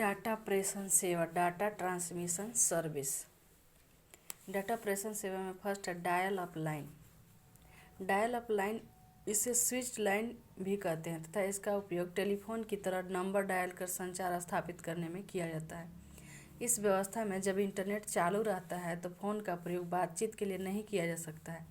Data प्रेषण सेवा, data transmission service. Data प्रेषण सेवा में फर्स्ट है dial up line. Dial up line इसे स्विच लाइन भी कहते हैं तथा इसका उपयोग टेलीफोन की तरह नंबर डायल कर संचार स्थापित करने में किया जाता है। इस व्यवस्था में जब इंटरनेट चालू रहता है तो फ़ोन का प्रयोग बातचीत के लिए नहीं किया जा सकता है।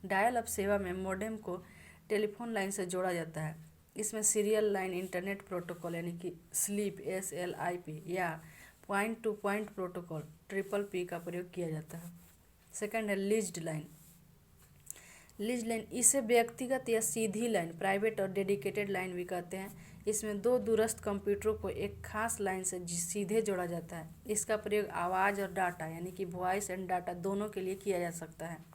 डायल अप सेवा में मॉडेम को टेलीफोन लाइन से जोड़ा जाता है। इसमें सीरियल लाइन इंटरनेट प्रोटोकॉल यानी कि स्लीप SLIP या point two point protocol PPP का प्रयोग किया जाता है। सेकंड है लीज्ड लाइन। लीज लाइन इसे व्यक्तिगत या सीधी लाइन, प्राइवेट और डेडिकेटेड लाइन भी कहते हैं। इसमें दो दूरस्थ कंप्यूटरों को एक खास लाइन से सीधे जोड़ा जाता है। इसका प्रयोग आवाज़ और डाटा यानी कि वॉइस एंड डाटा दोनों के लिए किया जा सकता है।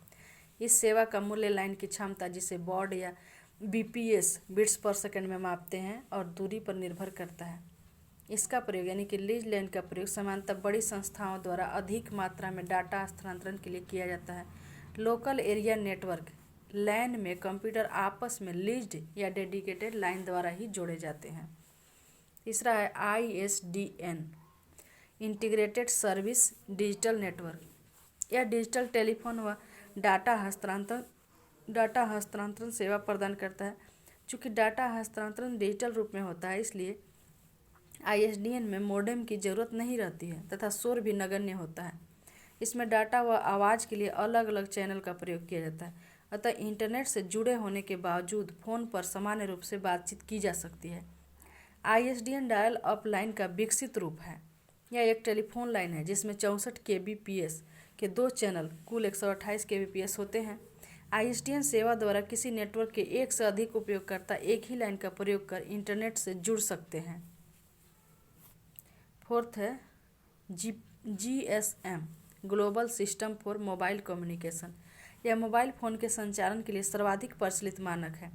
इस सेवा का मूल्य लाइन की क्षमता जिसे बॉड या BPS बिट्स पर सेकंड में मापते हैं और दूरी पर निर्भर करता है। इसका प्रयोग यानी कि लीज लाइन का प्रयोग सामान्यतः बड़ी संस्थाओं द्वारा अधिक मात्रा में डाटा हस्तांतरण के लिए किया जाता है। लोकल एरिया नेटवर्क लैन में कंप्यूटर आपस में लीज्ड या डेडिकेटेड लाइन द्वारा ही जोड़े जाते हैं। तीसरा है ISDN integrated service digital network. यह डिजिटल टेलीफोन व डाटा हस्तांतरण सेवा प्रदान करता है। चूँकि डाटा हस्तांतरण डिजिटल रूप में होता है इसलिए ISDN में मॉडेम की ज़रूरत नहीं रहती है तथा शोर भी नगण्य होता है। इसमें डाटा व आवाज़ के लिए अलग अलग चैनल का प्रयोग किया जाता है। अतः इंटरनेट से जुड़े होने के बावजूद फ़ोन पर सामान्य रूप से बातचीत की जा सकती है। ISDN डायल अप लाइन का विकसित रूप है। यह एक टेलीफोन लाइन है जिसमें 64 kbps के दो चैनल कुल 128 kbps होते हैं। ISDN सेवा द्वारा किसी नेटवर्क के एक से अधिक उपयोगकर्ता एक ही लाइन का प्रयोग कर इंटरनेट से जुड़ सकते हैं। फोर्थ है GSM global system for mobile communication. यह मोबाइल फ़ोन के संचालन के लिए सर्वाधिक प्रचलित मानक है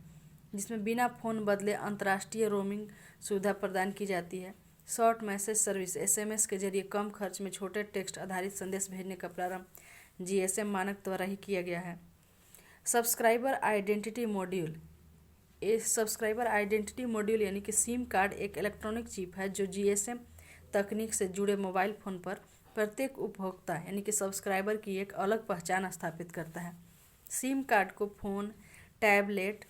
जिसमें बिना फ़ोन बदले अंतर्राष्ट्रीय रोमिंग सुविधा प्रदान की जाती है। शॉर्ट मैसेज सर्विस SMS के जरिए कम खर्च में छोटे टेक्स्ट आधारित संदेश भेजने का प्रारंभ GSM मानक द्वारा ही किया गया है। Subscriber identity module. Subscriber identity module यानी कि सिम कार्ड एक इलेक्ट्रॉनिक चिप है जो GSM तकनीक से जुड़े मोबाइल फ़ोन पर प्रत्येक उपभोक्ता यानी कि सब्सक्राइबर की एक अलग पहचान स्थापित करता है। सिम कार्ड को फ़ोन, टैबलेट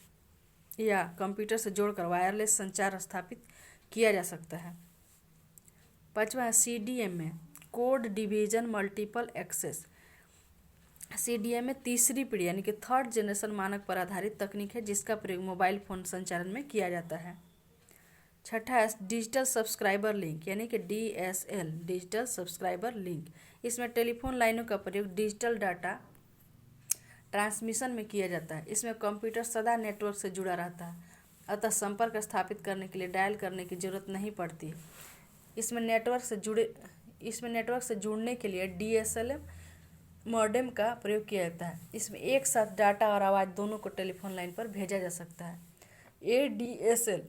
या कंप्यूटर से जोड़कर वायरलेस संचार स्थापित किया जा सकता है। पाँचवा है CDMA code division multiple access. CDMA तीसरी पीढ़ी यानी कि थर्ड जनरेशन मानक पर आधारित तकनीक है जिसका प्रयोग मोबाइल फ़ोन संचालन में किया जाता है। छठा है डिजिटल सब्सक्राइबर लिंक यानी कि DSL डिजिटल सब्सक्राइबर लिंक। इसमें टेलीफोन लाइनों का प्रयोग डिजिटल डाटा ट्रांसमिशन में किया जाता है। इसमें कंप्यूटर सदा नेटवर्क से जुड़ा रहता है अतः संपर्क स्थापित करने के लिए डायल करने की जरूरत नहीं पड़ती। इसमें नेटवर्क से जुड़ने के लिए DSL मॉडेम का प्रयोग किया जाता है। इसमें एक साथ डाटा और आवाज़ दोनों को टेलीफोन लाइन पर भेजा जा सकता है। ADSL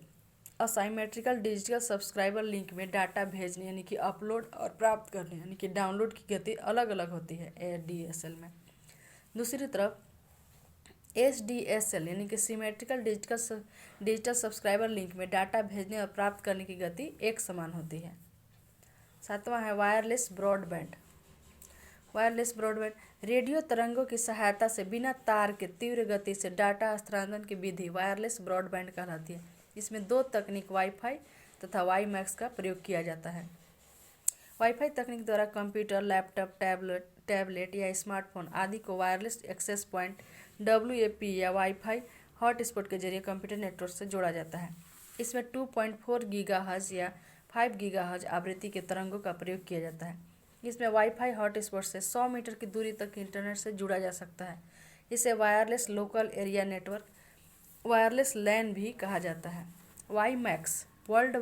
असाइमेट्रिकल डिजिटल सब्सक्राइबर लिंक में डाटा भेजने यानी कि अपलोड और प्राप्त करने यानी कि डाउनलोड की गति अलग अलग होती है ADSL में। दूसरी तरफ SDSL यानी कि सिमेट्रिकल डिजिटल सब्सक्राइबर लिंक में डाटा भेजने और प्राप्त करने की गति एक समान होती है। सातवां है wireless broadband. Wireless broadband radio तरंगों की सहायता से बिना तार के तीव्र गति से डाटा हस्तांतरण की विधि वायरलेस ब्रॉडबैंड कहलाती है। इसमें दो तकनीक वाईफाई तथा WiMAX का प्रयोग किया जाता है। वाईफाई तकनीक द्वारा कंप्यूटर, लैपटॉप, टैबलेट या स्मार्टफोन आदि को वायरलेस एक्सेस पॉइंट WAP या वाईफाई हॉटस्पॉट के जरिए कंप्यूटर नेटवर्क से जोड़ा जाता है। इसमें 2.4 GHz या 5 GHz आवृत्ति के तरंगों का प्रयोग किया जाता है। इसमें वाईफाई हॉटस्पॉट से 100 मीटर की दूरी तक इंटरनेट से जुड़ा जा सकता है। इसे wireless local area network wireless LAN भी कहा जाता है। WiMAX world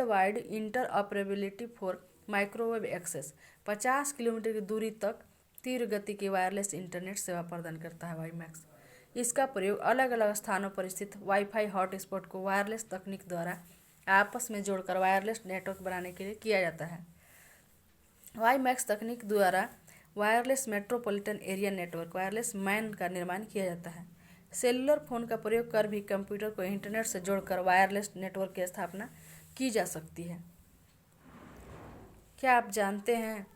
wide interoperability for microwave access 50 kilometre की दूरी तक तीव्र गति की वायरलेस इंटरनेट सेवा प्रदान करता है WiMAX। इसका प्रयोग अलग अलग स्थानों पर स्थित वाईफाई हॉटस्पॉट को वायरलेस तकनीक द्वारा आपस में जोड़कर वायरलेस नेटवर्क बनाने के लिए किया जाता है। WiMAX तकनीक द्वारा wireless metropolitan area network wireless man का निर्माण किया जाता है। सेलुलर फ़ोन का प्रयोग कर भी कंप्यूटर को इंटरनेट से जोड़कर वायरलेस नेटवर्क की स्थापना की जा सकती है। क्या आप जानते हैं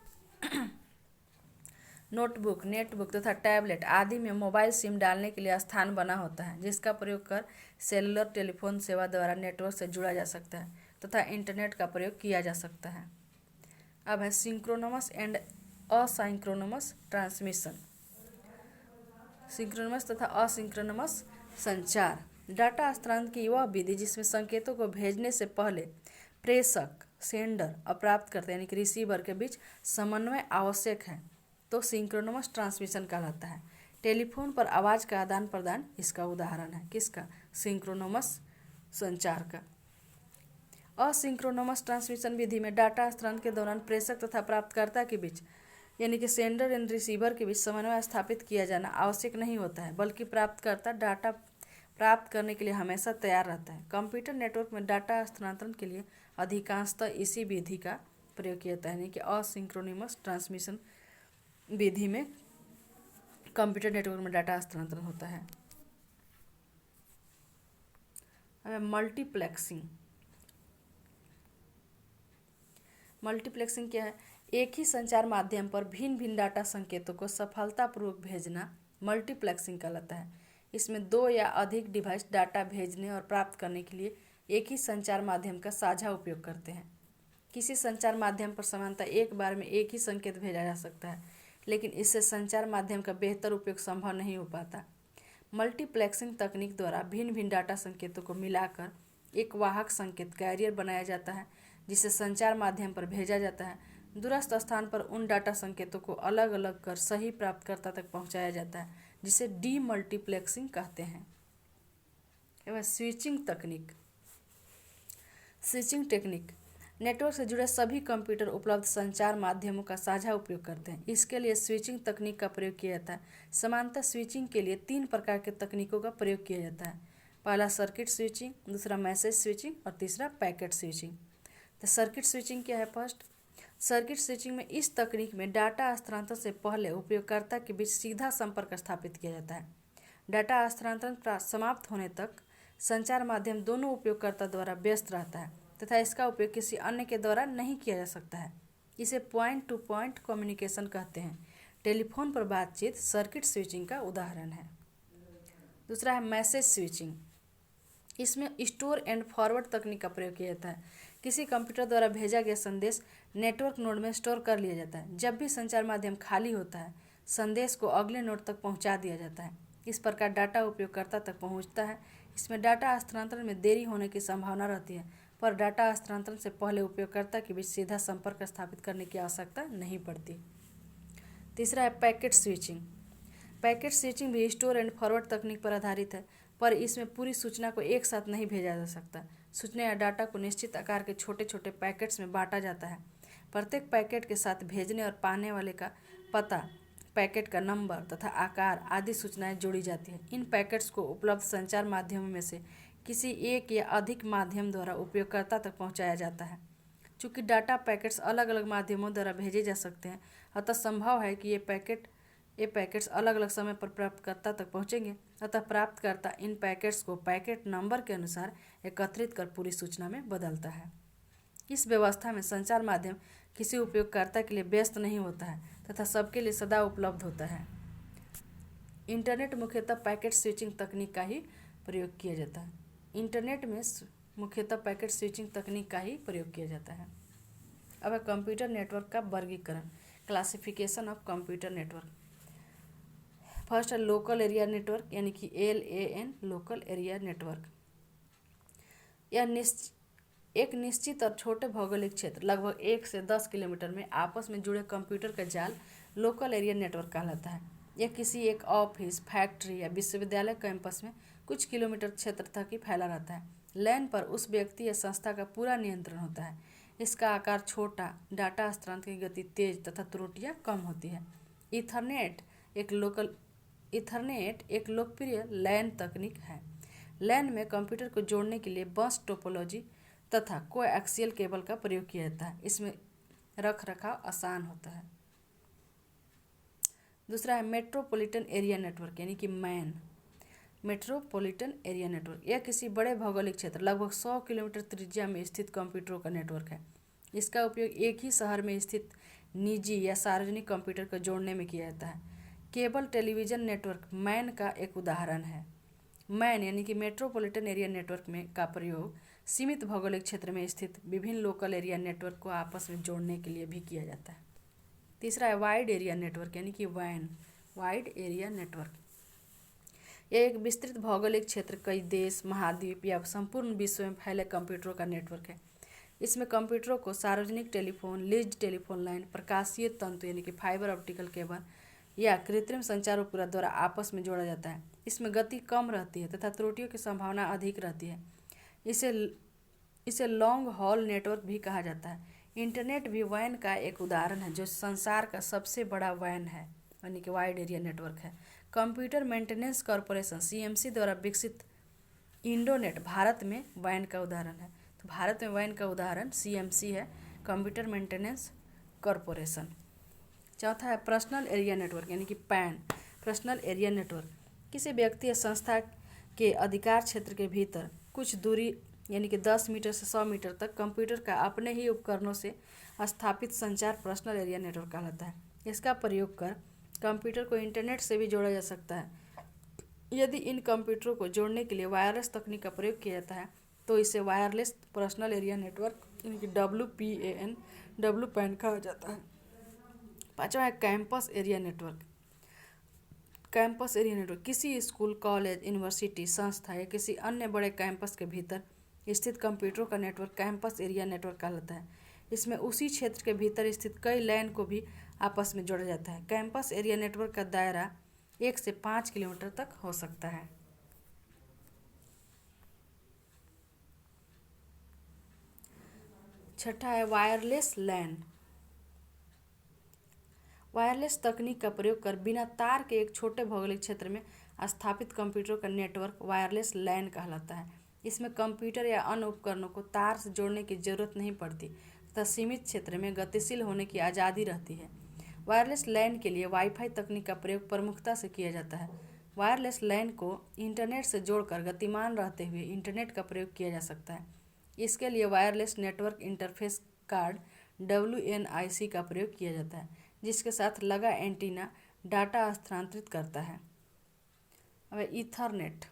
नोटबुक, नेटबुक तथा टैबलेट आदि में मोबाइल सिम डालने के लिए स्थान बना होता है, जिसका प्रयोग कर सेलुलर टेलीफोन सेवा द्वारा नेटवर्क से जुड़ा जा सकता है तथा इंटरनेट का प्रयोग किया जा सकता है। अब है सिंक्रोनमस एंड असिंक्रोनमस ट्रांसमिशन। सिंक्रोनमस तथा असिंक्रोनमस संचार डाटा हस्तांतरण की वह विधि जिसमें संकेतों को भेजने से पहले प्रेषक, सेंडर और प्राप्तकर्ता यानी कि रिसीवर के बीच समन्वय आवश्यक है, तो सिंक्रोनमस ट्रांसमिशन कहलाता है। टेलीफोन पर आवाज़ का आदान प्रदान इसका उदाहरण है। किसका? सिंक्रोनमस संचार का। असिंक्रोनमस ट्रांसमिशन विधि में डाटा हस्तांतरण के दौरान प्रेषक तथा प्राप्तकर्ता के बीच यानी कि सेंडर एंड रिसीवर के बीच समन्वय स्थापित किया जाना आवश्यक नहीं होता है, बल्कि प्राप्तकर्ता डाटा प्राप्त करने के लिए हमेशा तैयार रहता है। कंप्यूटर नेटवर्क में डाटा हस्तांतरण के लिए अधिकांशतः इसी विधि का प्रयोग किया जाता है, यानी कि असिंक्रोनमस ट्रांसमिशन विधि में कंप्यूटर नेटवर्क में डाटा हस्तांतरण होता है। अब मल्टीप्लेक्सिंग। मल्टीप्लेक्सिंग क्या है? एक ही संचार माध्यम पर भिन्न भिन्न डाटा संकेतों को सफलतापूर्वक भेजना मल्टीप्लेक्सिंग कहलाता है। इसमें दो या अधिक डिवाइस डाटा भेजने और प्राप्त करने के लिए एक ही संचार माध्यम का साझा उपयोग करते हैं। किसी संचार माध्यम पर सामान्यतः एक बार में एक ही संकेत भेजा जा सकता है, लेकिन इससे संचार माध्यम का बेहतर उपयोग संभव नहीं हो पाता। मल्टीप्लेक्सिंग तकनीक द्वारा भिन्न भिन्न डाटा संकेतों को मिलाकर एक वाहक संकेत कैरियर बनाया जाता है, जिसे संचार माध्यम पर भेजा जाता है। दूरस्थ स्थान पर उन डाटा संकेतों को अलग अलग कर सही प्राप्तकर्ता तक पहुंचाया जाता है, जिसे डीमल्टीप्लेक्सिंग कहते हैं। एवं स्विचिंग तकनीक। स्विचिंग टेक्निक नेटवर्क से जुड़े सभी कंप्यूटर उपलब्ध संचार माध्यमों का साझा उपयोग करते हैं। इसके लिए स्विचिंग तकनीक का प्रयोग किया जाता है। समांतर स्विचिंग के लिए 3 प्रकार के तकनीकों का प्रयोग किया जाता है। पहला सर्किट स्विचिंग, दूसरा मैसेज स्विचिंग और तीसरा पैकेट स्विचिंग। तो सर्किट स्विचिंग क्या है? फर्स्ट, सर्किट स्विचिंग में इस तकनीक में डाटा हस्तांतरण से पहले उपयोगकर्ता के बीच सीधा संपर्क स्थापित किया जाता है। डाटा हस्तांतरण समाप्त होने तक संचार माध्यम दोनों उपयोगकर्ता द्वारा व्यस्त रहता है तथा इसका उपयोग किसी अन्य के द्वारा नहीं किया जा सकता है। इसे पॉइंट टू पॉइंट कम्युनिकेशन कहते हैं। टेलीफोन पर बातचीत सर्किट स्विचिंग का उदाहरण है। दूसरा है मैसेज स्विचिंग। इसमें स्टोर एंड फॉरवर्ड तकनीक का प्रयोग किया जाता है। किसी कंप्यूटर द्वारा भेजा गया संदेश नेटवर्क नोड में स्टोर कर लिया जाता है। जब भी संचार माध्यम खाली होता है, संदेश को अगले नोड तक पहुंचा दिया जाता है। इस प्रकार डाटा उपयोगकर्ता तक पहुंचता है। इसमें डाटा हस्तांतरण में देरी होने की संभावना रहती है, पर डाटा हस्तांतरण से पहले उपयोगकर्ता के बीच सीधा संपर्क स्थापित करने की आवश्यकता नहीं पड़ती। तीसरा है पैकेट स्विचिंग। पैकेट स्विचिंग भी स्टोर एंड फॉरवर्ड तकनीक पर आधारित है, पर इसमें पूरी सूचना को एक साथ नहीं भेजा जा सकता। सूचना या डाटा को निश्चित आकार के छोटे छोटे पैकेट्स में बांटा जाता है। प्रत्येक पैकेट के साथ भेजने और पाने वाले का पता, पैकेट का नंबर तथा आकार आदि सूचनाएं जोड़ी जाती हैं। इन पैकेट्स को उपलब्ध संचार माध्यमों में से किसी एक या अधिक माध्यम द्वारा उपयोगकर्ता तक पहुंचाया जाता है। चूँकि डाटा पैकेट्स अलग अलग माध्यमों द्वारा भेजे जा सकते हैं, अतः संभव है कि ये पैकेट्स अलग अलग समय पर प्राप्तकर्ता तक पहुंचेंगे। अतः प्राप्तकर्ता इन पैकेट्स को पैकेट नंबर के अनुसार एकत्रित कर पूरी सूचना में बदलता है। इस व्यवस्था में संचार माध्यम किसी उपयोगकर्ता के लिए व्यस्त नहीं होता है तथा सबके लिए सदा उपलब्ध होता है। इंटरनेट मुख्यतः पैकेट स्विचिंग तकनीक का ही प्रयोग किया जाता है। इंटरनेट में मुख्यतः पैकेट स्विचिंग तकनीक का ही प्रयोग किया जाता है। अब कंप्यूटर नेटवर्क का वर्गीकरण, classification of computer network. First है लोकल एरिया नेटवर्क, यानी कि LAN, लोकल एरिया नेटवर्क। यह एक निश्चित और छोटे भौगोलिक क्षेत्र लगभग 1 से 10 किलोमीटर में आपस में जुड़े कंप्यूटर का जाल लोकल एरिया नेटवर्क कहलाता है। यह किसी एक ऑफिस, फैक्ट्री या विश्वविद्यालय कैंपस में कुछ किलोमीटर क्षेत्र तक ही फैला रहता है। लैन पर उस व्यक्ति या संस्था का पूरा नियंत्रण होता है। इसका आकार छोटा, डाटा हस्तांतरण की गति तेज तथा त्रुटियां कम होती है। ईथरनेट एक लोकप्रिय लैन तकनीक है। लैन में कंप्यूटर को जोड़ने के लिए बस टोपोलॉजी तथा कोएक्सियल केबल का प्रयोग किया जाता है। इसमें रखरखाव आसान होता है। दूसरा है मेट्रोपॉलिटन एरिया नेटवर्क, यानी कि मैन। मेट्रोपॉलिटन एरिया नेटवर्क, यह किसी बड़े भौगोलिक क्षेत्र लगभग 100 किलोमीटर त्रिज्या में स्थित कंप्यूटरों का नेटवर्क है। इसका उपयोग एक ही शहर में स्थित निजी या सार्वजनिक कंप्यूटर को जोड़ने में किया जाता है। केबल टेलीविज़न नेटवर्क मैन का एक उदाहरण है। मैन यानी कि मेट्रोपॉलिटन एरिया नेटवर्क में का प्रयोग सीमित भौगोलिक क्षेत्र में स्थित विभिन्न लोकल एरिया नेटवर्क को आपस में जोड़ने के लिए भी किया जाता है। तीसरा है वाइड एरिया नेटवर्क यानी कि वैन, वाइड एरिया नेटवर्क। यह एक विस्तृत भौगोलिक क्षेत्र, कई देश, महाद्वीप या संपूर्ण विश्व में फैले कंप्यूटरों का नेटवर्क है। इसमें कंप्यूटरों को सार्वजनिक टेलीफोन, लीज्ड टेलीफोन लाइन, प्रकाशीय तंतु यानी कि फाइबर ऑप्टिकल केबल या कृत्रिम संचार उपग्रह द्वारा आपस में जोड़ा जाता है। इसमें गति कम रहती है तथा त्रुटियों की संभावना अधिक रहती है। इसे लॉन्ग हॉल नेटवर्क भी कहा जाता है। इंटरनेट भी वैन का एक उदाहरण है, जो संसार का सबसे बड़ा वैन है यानी कि वाइड एरिया नेटवर्क है। कंप्यूटर मेंटेनेंस कॉरपोरेशन CMC द्वारा विकसित इंडोनेट भारत में वैन का उदाहरण है। तो भारत में वैन का उदाहरण CMC है, कंप्यूटर मेंटेनेंस कॉरपोरेशन। चौथा है पर्सनल एरिया नेटवर्क यानी कि पैन, पर्सनल एरिया नेटवर्क। किसी व्यक्ति या संस्था के अधिकार क्षेत्र के भीतर कुछ दूरी यानी कि 10 मीटर से 100 मीटर तक कंप्यूटर का अपने ही उपकरणों से स्थापित संचार पर्सनल एरिया नेटवर्क कहलाता है। इसका प्रयोग कर कंप्यूटर को इंटरनेट से भी जोड़ा जा सकता है। यदि इन कंप्यूटरों को जोड़ने के लिए वायरलेस तकनीक का प्रयोग किया जाता है तो इसे वायरलेस पर्सनल एरिया नेटवर्क यानी कि WPAN कहा जाता है। पाँचवा है campus area network. Campus area network किसी स्कूल, कॉलेज, यूनिवर्सिटी, संस्था या किसी अन्य बड़े कैंपस के भीतर स्थित कंप्यूटरों का नेटवर्क कैंपस एरिया नेटवर्क कहलाता है। इसमें उसी क्षेत्र के भीतर स्थित कई लैन को भी आपस में जोड़ा जाता है। कैंपस एरिया नेटवर्क का दायरा 1 से 5 किलोमीटर तक हो सकता है। छठा है वायरलेस लैन। वायरलेस तकनीक का प्रयोग कर बिना तार के एक छोटे भौगोलिक क्षेत्र में स्थापित कंप्यूटरों का नेटवर्क वायरलेस लैन कहलाता है। इसमें कंप्यूटर या अन्य उपकरणों को तार से जोड़ने की जरूरत नहीं पड़ती तथा सीमित क्षेत्र में गतिशील होने की आज़ादी रहती है। वायरलेस लैन के लिए वाईफाई तकनीक का प्रयोग प्रमुखता से किया जाता है। वायरलेस लैन को इंटरनेट से जोड़कर गतिमान रहते हुए इंटरनेट का प्रयोग किया जा सकता है। इसके लिए wireless network interface card WNIC का प्रयोग किया जाता है, जिसके साथ लगा एंटीना डाटा स्थानांतरित करता है। अब ईथरनेट।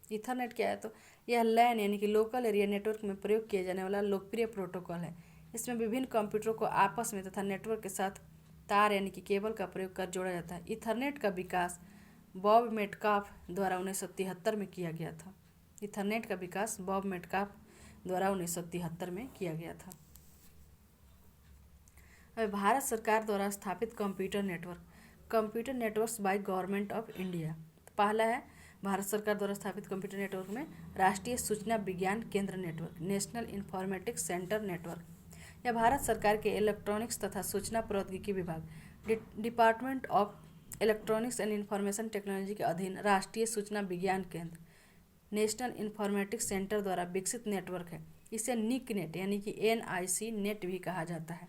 ईथरनेट क्या है? तो यह लैन यानी कि लोकल एरिया नेटवर्क में प्रयोग किया जाने वाला लोकप्रिय प्रोटोकॉल है। इसमें विभिन्न कंप्यूटरों को आपस में तथा नेटवर्क के साथ तार यानी कि केबल का प्रयोग कर जोड़ा जाता है। ईथरनेट का विकास बॉब मेटकाफ द्वारा 1973 में किया गया था। ईथरनेट का विकास बॉब मेटकाफ द्वारा 1973 में किया गया था। अब भारत सरकार द्वारा स्थापित computer network, computer networks by government of India. पहला है भारत सरकार द्वारा स्थापित कंप्यूटर नेटवर्क में राष्ट्रीय सूचना विज्ञान केंद्र network, national informatics centre network. यह भारत सरकार के इलेक्ट्रॉनिक्स तथा सूचना प्रौद्योगिकी विभाग, department of electronics and information technology के अधीन राष्ट्रीय सूचना विज्ञान केंद्र, नेशनल इंफॉर्मेटिक्स सेंटर द्वारा विकसित नेटवर्क है। इसे निकनेट यानी कि NIC नेट भी कहा जाता है।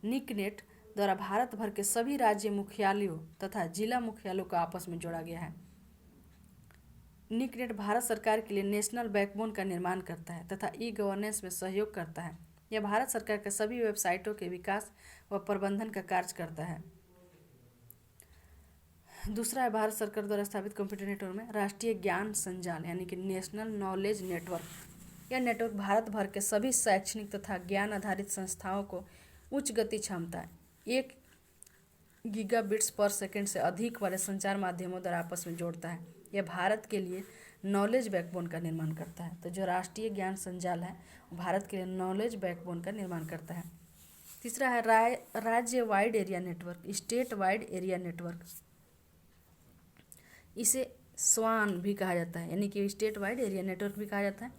निकनेट द्वारा भारत भर के सभी राज्य मुख्यालयों तथा जिला मुख्यालयों को आपस में जोड़ा गया है। निकनेट भारत सरकार के लिए नेशनल बैकबोन का निर्माण करता है तथा गवर्नेंस में सहयोग करता है। यह भारत सरकार के सभी वेबसाइटों के विकास व प्रबंधन का कार्य करता है। दूसरा है भारत सरकार द्वारा स्थापित कंप्यूटर नेटवर्क में राष्ट्रीय ज्ञान संजाल यानी कि नेशनल नॉलेज नेटवर्क। यह नेटवर्क भारत भर के सभी शैक्षणिक तथा ज्ञान आधारित संस्थाओं को उच्च गति क्षमता 1 गीगाबिट्स पर सेकेंड से अधिक वाले संचार माध्यमों द्वारा आपस में जोड़ता है। यह भारत के लिए नॉलेज बैकबोन का निर्माण करता है। तो जो राष्ट्रीय ज्ञान संजाल है वो भारत के लिए नॉलेज बैकबोन का निर्माण करता है। तीसरा है राज्य wide area network, state wide area network. इसे स्वान भी कहा जाता है यानी कि स्टेट वाइड एरिया नेटवर्क भी कहा जाता है।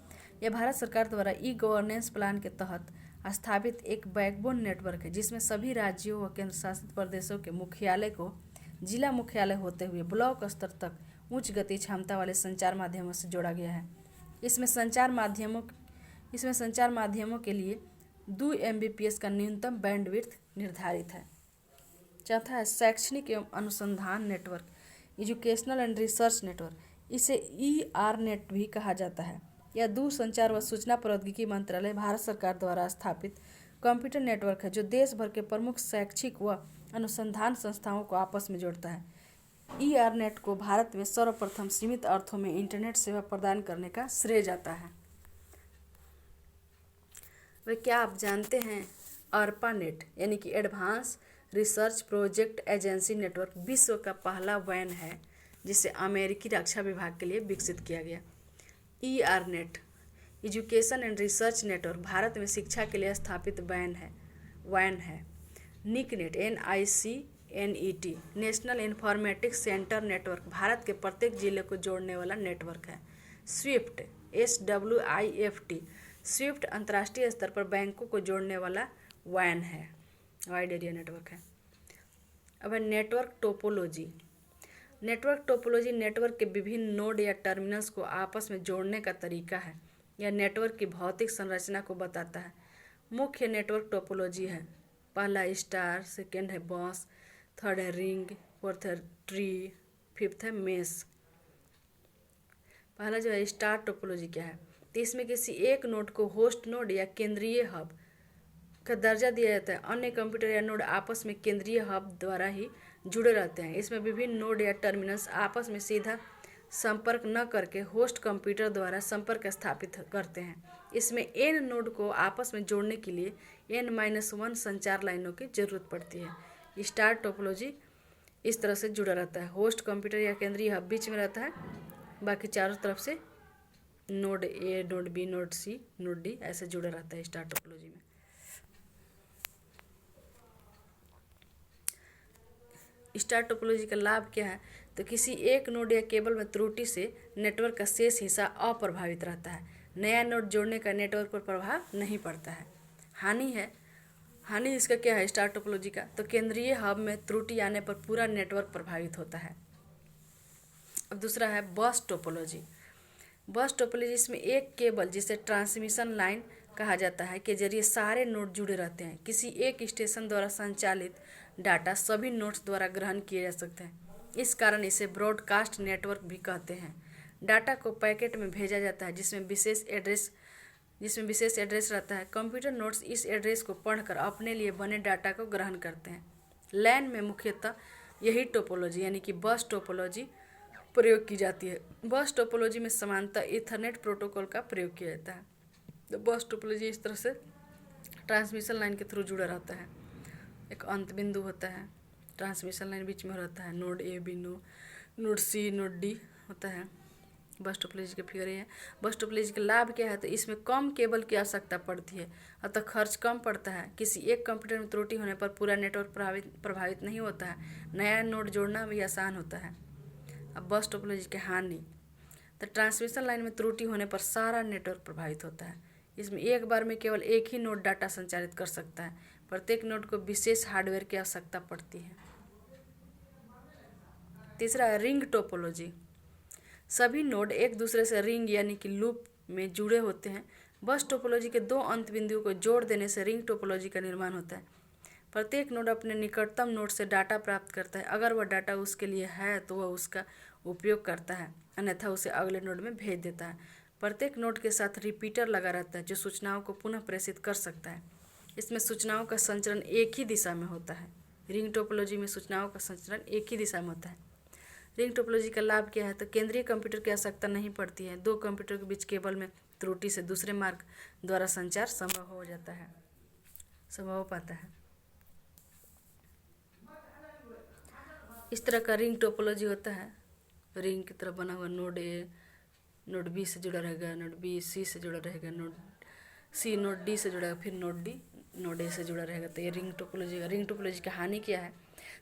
यह भारत सरकार द्वारा गवर्नेंस प्लान के तहत स्थापित एक बैकबोन नेटवर्क है, जिसमें सभी राज्यों व केंद्र शासित प्रदेशों के मुख्यालय को जिला मुख्यालय होते हुए ब्लॉक स्तर तक उच्च गति क्षमता वाले संचार माध्यमों से जोड़ा गया है। इसमें संचार माध्यमों के लिए 2 Mbps का न्यूनतम बैंडविड्थ निर्धारित है। चौथा है शैक्षणिक एवं अनुसंधान network, educational and research network. इसे ERNET भी कहा जाता है। यह दूरसंचार व सूचना प्रौद्योगिकी मंत्रालय भारत सरकार द्वारा स्थापित कंप्यूटर नेटवर्क है जो देश भर के प्रमुख शैक्षिक व अनुसंधान संस्थाओं को आपस में जोड़ता है। ERNET को भारत में सर्वप्रथम सीमित अर्थों में इंटरनेट सेवा प्रदान करने का श्रेय जाता है। वे क्या आप जानते हैं ARPANET यानी कि advance research project agency network विश्व का पहला WAN है जिसे अमेरिकी रक्षा विभाग के लिए विकसित किया गया। ERNET education and research network Bharat में शिक्षा के लिए स्थापित WAN है। NICNET NICNET national informatics centre network Bharat के प्रत्येक जिले को जोड़ने वाला नेटवर्क है। SWIFT SWIFT स्विफ्ट अंतर्राष्ट्रीय स्तर पर बैंकों को जोड़ने वाला WAN है, वाइड एरिया नेटवर्क है। अब है network topology. Network topology network के विभिन्न नोड या टर्मिनल्स को आपस में जोड़ने का तरीका है। यह नेटवर्क की भौतिक संरचना को बताता है। मुख्य नेटवर्क टोपोलॉजी है, पहला स्टार, सेकेंड है बॉस, थर्ड है रिंग, फोर्थ है ट्री, फिफ्थ है मेस। पहला जो है स्टार टोपोलॉजी क्या है, तो इसमें किसी एक नोड को होस्ट नोड या केंद्रीय हब का दर्जा दिया जाता है। अन्य कंप्यूटर या नोड आपस में केंद्रीय हब द्वारा ही जुड़े रहते हैं। इसमें विभिन्न नोड या टर्मिनल्स आपस में सीधा संपर्क न करके होस्ट कंप्यूटर द्वारा संपर्क स्थापित करते हैं। इसमें n नोड को आपस में जोड़ने के लिए n-1 संचार लाइनों की जरूरत पड़ती है। स्टार टोपोलॉजी इस तरह से जुड़ा रहता है, होस्ट कंप्यूटर या केंद्रीय हब बीच में रहता है, बाकी चारों तरफ से node A, node B, node C, node D ऐसे जुड़ा रहता है स्टार टोपोलॉजी में। स्टार टोपोलॉजी का लाभ क्या है, तो किसी एक नोड या केबल में त्रुटि से नेटवर्क का शेष हिस्सा अप्रभावित रहता है। नया नोड जोड़ने का नेटवर्क पर प्रभाव नहीं पड़ता है। हानि इसका क्या है स्टार टोपोलॉजी का, तो केंद्रीय हब में त्रुटि आने पर पूरा नेटवर्क प्रभावित होता है। अब दूसरा है बस टोपोलॉजी। बस टोपोलॉजी इसमें एक केबल जिसे ट्रांसमिशन लाइन कहा जाता है के जरिए सारे नोड जुड़े रहते हैं। किसी एक स्टेशन द्वारा संचालित डाटा सभी नोड्स द्वारा ग्रहण किए जा सकते हैं। इस कारण इसे ब्रॉडकास्ट नेटवर्क भी कहते हैं। डाटा को पैकेट में भेजा जाता है जिसमें विशेष एड्रेस रहता है। कंप्यूटर नोड्स इस एड्रेस को पढ़कर अपने लिए बने डाटा को ग्रहण करते हैं। लैन में मुख्यतः यही टोपोलॉजी यानी कि बस टोपोलॉजी प्रयोग की जाती है। बस टोपोलॉजी में समानतः ईथरनेट प्रोटोकॉल का प्रयोग किया जाता है। तो बस टोपोलॉजी इस तरह से ट्रांसमिशन लाइन के थ्रू जुड़ा रहता है। एक अंत बिंदु होता है, ट्रांसमिशन लाइन बीच में रहता है, node A, B, node C, node D होता है। बस टोपोलॉजी के फिगर ये है। बस टोपोलॉजी का लाभ क्या है, तो इसमें कम केबल की आवश्यकता पड़ती है, अतः खर्च कम पड़ता है। किसी एक कंप्यूटर में त्रुटि होने पर पूरा नेटवर्क प्रभावित नहीं होता है। नया नोड जोड़ना भी आसान होता है। अब बस टोपोलॉजी की हानि, तो ट्रांसमिशन लाइन में त्रुटि होने पर सारा नेटवर्क प्रभावित होता है। इसमें एक बार में केवल एक ही नोड डाटा संचारित कर सकता है। प्रत्येक नोड को विशेष हार्डवेयर की आवश्यकता पड़ती है। तीसरा है रिंग टोपोलॉजी। सभी नोड एक दूसरे से रिंग यानी कि लूप में जुड़े होते हैं। बस टोपोलॉजी के दो अंत बिंदुओं को जोड़ देने से रिंग टोपोलॉजी का निर्माण होता है। प्रत्येक नोड अपने निकटतम नोड से डाटा प्राप्त करता है। अगर वह डाटा उसके लिए है तो वह उसका उपयोग करता है, अन्यथा उसे अगले नोड में भेज देता है। प्रत्येक नोड के साथ रिपीटर लगा रहता है जो सूचनाओं को पुनः प्रेषित कर सकता है। इसमें सूचनाओं का संचरण एक ही दिशा में होता है। रिंग टोपोलॉजी में सूचनाओं का संचरण एक ही दिशा में होता है। रिंग टोपोलॉजी का लाभ क्या है, तो केंद्रीय कंप्यूटर की आवश्यकता नहीं पड़ती है। दो कंप्यूटर के बीच केबल में त्रुटि से दूसरे मार्ग द्वारा संचार संभव हो पाता है। इस तरह का रिंग टोपोलॉजी होता है। रिंग की तरह बना हुआ नोड A नोड B से जुड़ा रहेगा, नोड B C से जुड़ा रहेगा, नोड C नोड D से जुड़ा रहेगा, फिर नोड D नोड A से जुड़ा रहेगा। तो ये रिंग टोपोलॉजी है। रिंग टोपोलॉजी की हानि क्या है,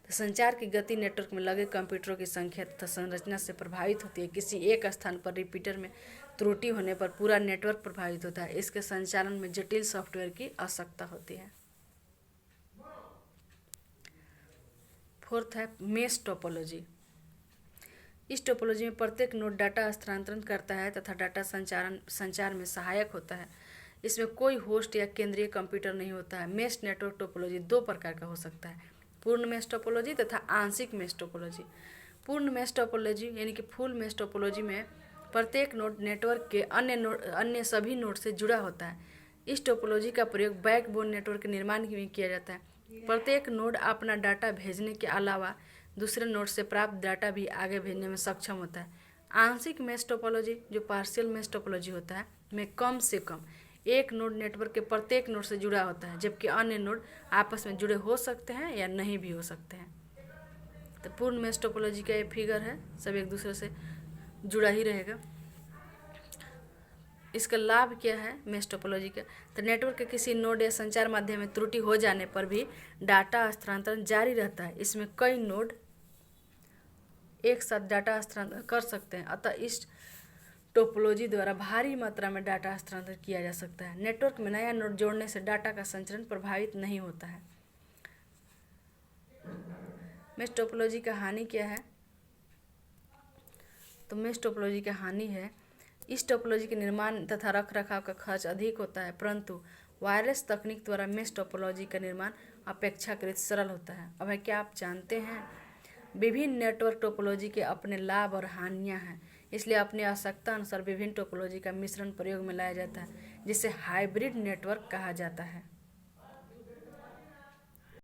तो संचार की गति नेटवर्क में लगे कंप्यूटरों की संख्या तथा संरचना से प्रभावित होती है। किसी एक स्थान पर रिपीटर में त्रुटि होने पर पूरा नेटवर्क प्रभावित होता है। इसके संचालन में जटिल सॉफ्टवेयर की आवश्यकता होती है। फोर्थ है मेश टोपोलॉजी। इस टोपोलॉजी में प्रत्येक नोड डाटा स्थानांतरण करता है तथा डाटा संचार में सहायक होता है। इसमें कोई होस्ट या केंद्रीय कंप्यूटर नहीं होता है। मेश नेटवर्क टोपोलॉजी दो प्रकार का हो सकता है, पूर्ण मेश टोपोलॉजी तथा आंशिक मेश टोपोलॉजी। पूर्ण मेश टोपोलॉजी यानी कि फुल मेश टोपोलॉजी में प्रत्येक नोड नेटवर्क के अन्य सभी नोड से जुड़ा होता है। इस टोपोलॉजी का प्रयोग बैकबोन नेटवर्क के निर्माण में किया जाता है। प्रत्येक नोड अपना डाटा भेजने के अलावा दूसरे नोड से प्राप्त डाटा भी आगे भेजने में सक्षम होता है। आंशिक मेश टोपोलॉजी जो पार्शियल मेश टोपोलॉजी होता है में कम से कम एक नोड नेटवर्क के प्रत्येक नोड से जुड़ा होता है, जबकि अन्य नोड आपस में जुड़े हो सकते हैं या नहीं भी हो सकते हैं। तो पूर्ण मेश टोपोलॉजी का ये फिगर है, सब एक दूसरे से जुड़ा ही रहेगा। इसका लाभ क्या है मेश टोपोलॉजी का? तो नेटवर्क के किसी नोड या संचार माध्यम में त्रुटि हो जाने पर भी डाटा हस्तांतरण जारी रहता है। इसमें कई नोड एक साथ डाटा हस्तांतरण कर सकते हैं, अतः इस टोपोलॉजी द्वारा भारी मात्रा में डाटा हस्तांतरण किया जा सकता है। नेटवर्क में नया नोड जोड़ने से डाटा का संचरण प्रभावित नहीं होता है। मेश टोपोलॉजी का हानि क्या है? तो मेश टोपोलॉजी का हानि है, इस टोपोलॉजी के निर्माण तथा रखरखाव का खर्च अधिक होता है, परंतु वायरलेस तकनीक द्वारा मेश टोपोलॉजी का निर्माण अपेक्षाकृत सरल होता है। अब है क्या आप जानते हैं, विभिन्न नेटवर्क टोपोलॉजी के अपने लाभ और हानियां हैं, इसलिए अपनी आवश्यकता अनुसार विभिन्न टोपोलॉजी का मिश्रण प्रयोग में लाया जाता है, जिसे हाइब्रिड नेटवर्क कहा जाता है।